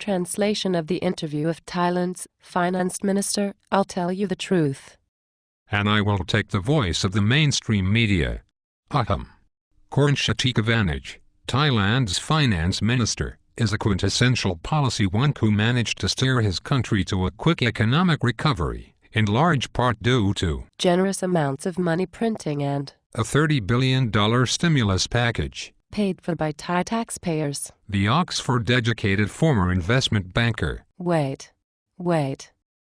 translation of the interview of Thailand's finance minister, "I'll tell you the truth. And I will take the voice of the mainstream media. Aham. Kornshatikavanage, Thailand's finance minister, is a quintessential policy wonk who managed to steer his country to a quick economic recovery, in large part due to generous amounts of money printing and a $30 billion stimulus package paid for by Thai taxpayers." The Oxford-educated former investment banker. Wait.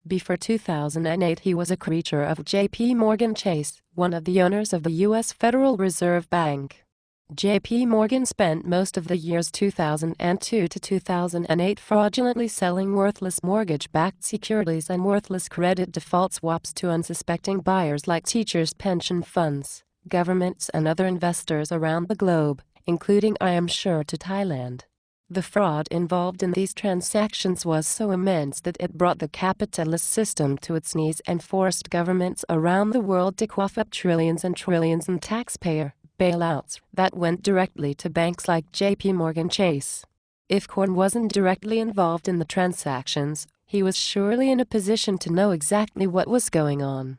Before 2008 he was a creature of J.P. Morgan Chase, one of the owners of the U.S. Federal Reserve Bank. J.P. Morgan spent most of the years 2002 to 2008 fraudulently selling worthless mortgage-backed securities and worthless credit default swaps to unsuspecting buyers like teachers' pension funds, governments and other investors around the globe, including, I am sure, to Thailand. The fraud involved in these transactions was so immense that it brought the capitalist system to its knees and forced governments around the world to cough up trillions and trillions in taxpayer bailouts that went directly to banks like J.P. Morgan Chase. If Korn wasn't directly involved in the transactions, he was surely in a position to know exactly what was going on.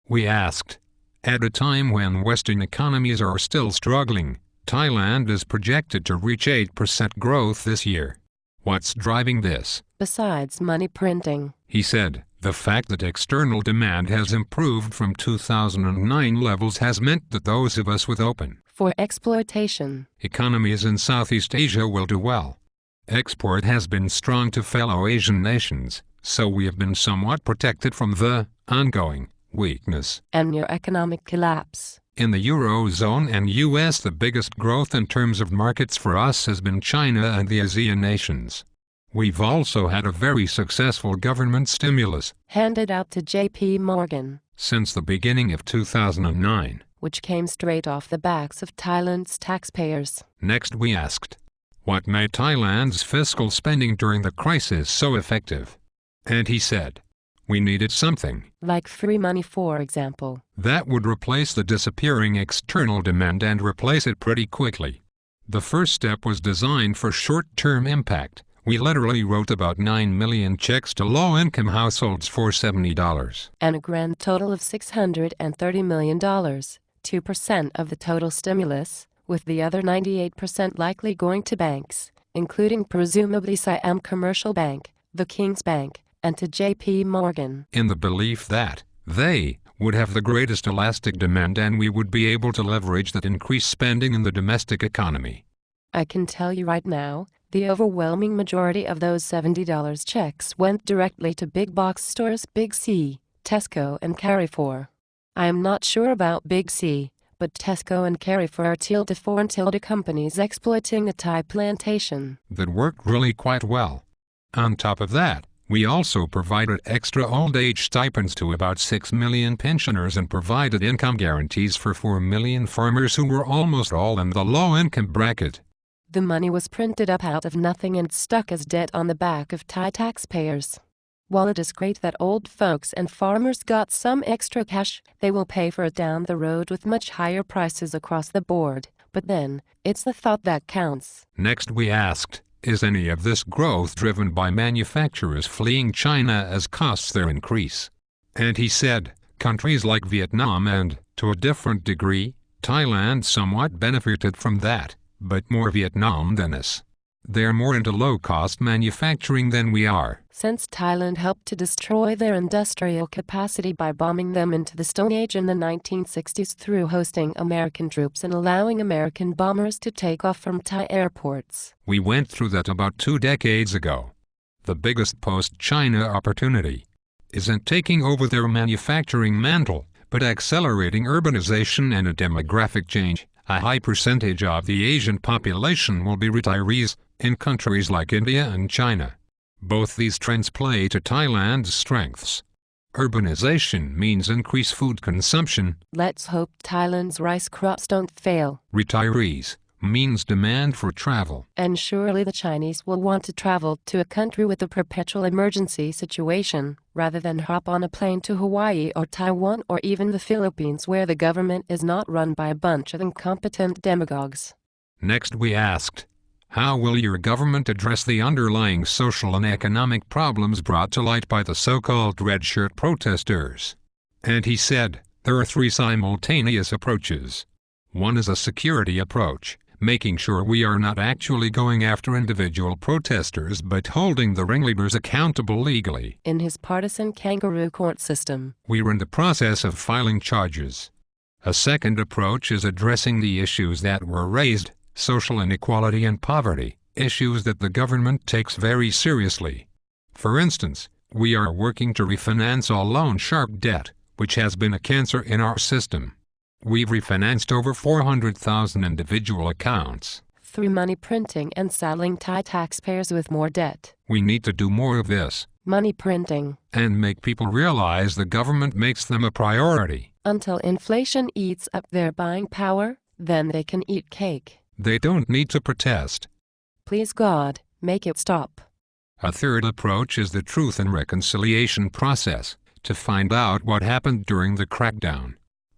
We asked. At a time when Western economies are still struggling, Thailand is projected to reach 8% growth this year. What's driving this? Besides money printing, He said, the fact that external demand has improved from 2009 levels has meant that those of us with open for exploitation economies in Southeast Asia will do well. Export has been strong to fellow Asian nations, so we have been somewhat protected from the ongoing weakness and near economic collapse. In the Eurozone and US, the biggest growth in terms of markets for us has been China and the ASEAN nations. We've also had a very successful government stimulus handed out to J.P. Morgan since the beginning of 2009, which came straight off the backs of Thailand's taxpayers. Next we asked, what made Thailand's fiscal spending during the crisis so effective? And he said, we needed something like free money, for example, that would replace the disappearing external demand and replace it pretty quickly. The first step was designed for short-term impact. We literally wrote about 9 million checks to low-income households for $70. And a grand total of $630 million, 2% of the total stimulus, with the other 98% likely going to banks, including presumably Siam Commercial Bank, the King's Bank, and to J.P. Morgan. In the belief that they would have the greatest elastic demand and we would be able to leverage that increased spending in the domestic economy. I can tell you right now, the overwhelming majority of those $70 checks went directly to big box stores Big C, Tesco and Carrefour. I am not sure about Big C, but Tesco and Carrefour are foreign companies exploiting a Thai plantation that worked really quite well. On top of that, we also provided extra old age stipends to about 6 million pensioners and provided income guarantees for 4 million farmers who were almost all in the low-income bracket. The money was printed up out of nothing and stuck as debt on the back of Thai taxpayers. While it is great that old folks and farmers got some extra cash, they will pay for it down the road with much higher prices across the board. But then, it's the thought that counts. Next we asked, is any of this growth driven by manufacturers fleeing China as costs there increase? And he said, countries like Vietnam and, to a different degree, Thailand somewhat benefited from that, but more Vietnam than us. They're more into low-cost manufacturing than we are. Since Thailand helped to destroy their industrial capacity by bombing them into the Stone Age in the 1960s through hosting American troops and allowing American bombers to take off from Thai airports. We went through that about 2 decades ago. The biggest post-China opportunity isn't taking over their manufacturing mantle, but accelerating urbanization and a demographic change. A high percentage of the Asian population will be retirees in countries like India and China. Both these trends play to Thailand's strengths. Urbanization means increased food consumption. Let's hope Thailand's rice crops don't fail. Retirees means demand for travel. And surely the Chinese will want to travel to a country with a perpetual emergency situation, rather than hop on a plane to Hawaii or Taiwan or even the Philippines where the government is not run by a bunch of incompetent demagogues. Next we asked, How will your government address the underlying social and economic problems brought to light by the so-called red shirt protesters? And he said, there are three simultaneous approaches. One is a security approach, making sure we are not actually going after individual protesters but holding the ringleaders accountable legally. In his partisan kangaroo court system, we are in the process of filing charges. A second approach is addressing the issues that were raised, social inequality and poverty, issues that the government takes very seriously. For instance, we are working to refinance all loan shark debt, which has been a cancer in our system. We've refinanced over 400,000 individual accounts. Through money printing and saddling Thai taxpayers with more debt. We need to do more of this. Money printing. And make people realize the government makes them a priority. Until inflation eats up their buying power, then they can eat cake. They don't need to protest. Please God, make it stop. A third approach is the truth and reconciliation process, to find out what happened during the crackdown.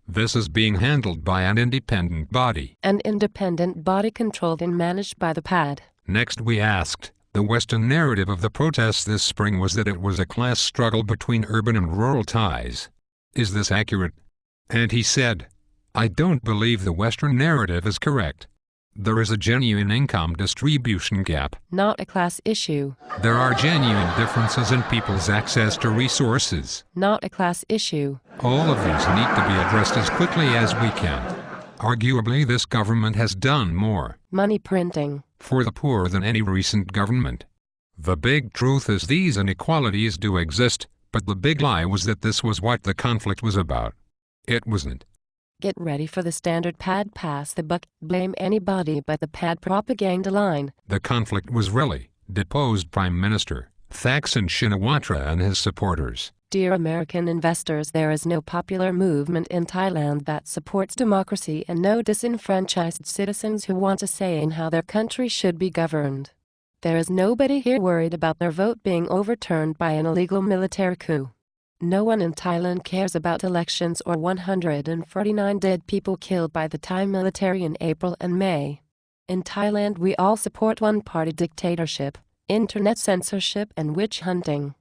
This is being handled by an independent body. An independent body controlled and managed by the PAD. Next we asked, the Western narrative of the protests this spring was that it was a class struggle between urban and rural Thais. Is this accurate? And he said, I don't believe the Western narrative is correct. There is a genuine income distribution gap. Not a class issue. There are genuine differences in people's access to resources. Not a class issue. All of these need to be addressed as quickly as we can. Arguably, this government has done more money printing for the poor than any recent government. The big truth is these inequalities do exist, but the big lie was that this was what the conflict was about. It wasn't. Get ready for the standard PAD pass the buck, blame anybody but the PAD propaganda line. The conflict was really, deposed Prime Minister Thaksin Shinawatra and his supporters. Dear American investors, there is no popular movement in Thailand that supports democracy and no disenfranchised citizens who want a say in how their country should be governed. There is nobody here worried about their vote being overturned by an illegal military coup. No one in Thailand cares about elections or 149 dead people killed by the Thai military in April and May. In Thailand we all support one-party dictatorship, internet censorship and witch hunting.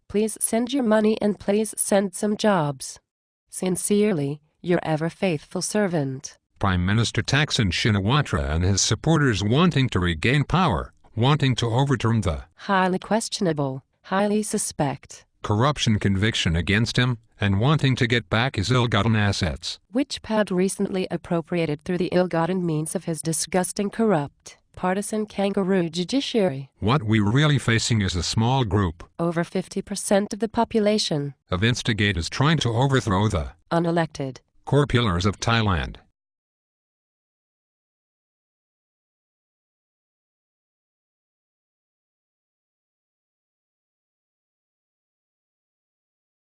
Please send your money and please send some jobs. Sincerely, your ever-faithful servant. Prime Minister Thaksin Shinawatra and his supporters wanting to regain power, wanting to overturn the highly questionable, highly suspect corruption conviction against him, and wanting to get back his ill-gotten assets, which PAD recently appropriated through the ill-gotten means of his disgusting corrupt, partisan kangaroo judiciary. What we're really facing is a small group, over 50% of the population, of instigators trying to overthrow the unelected core pillars of Thailand.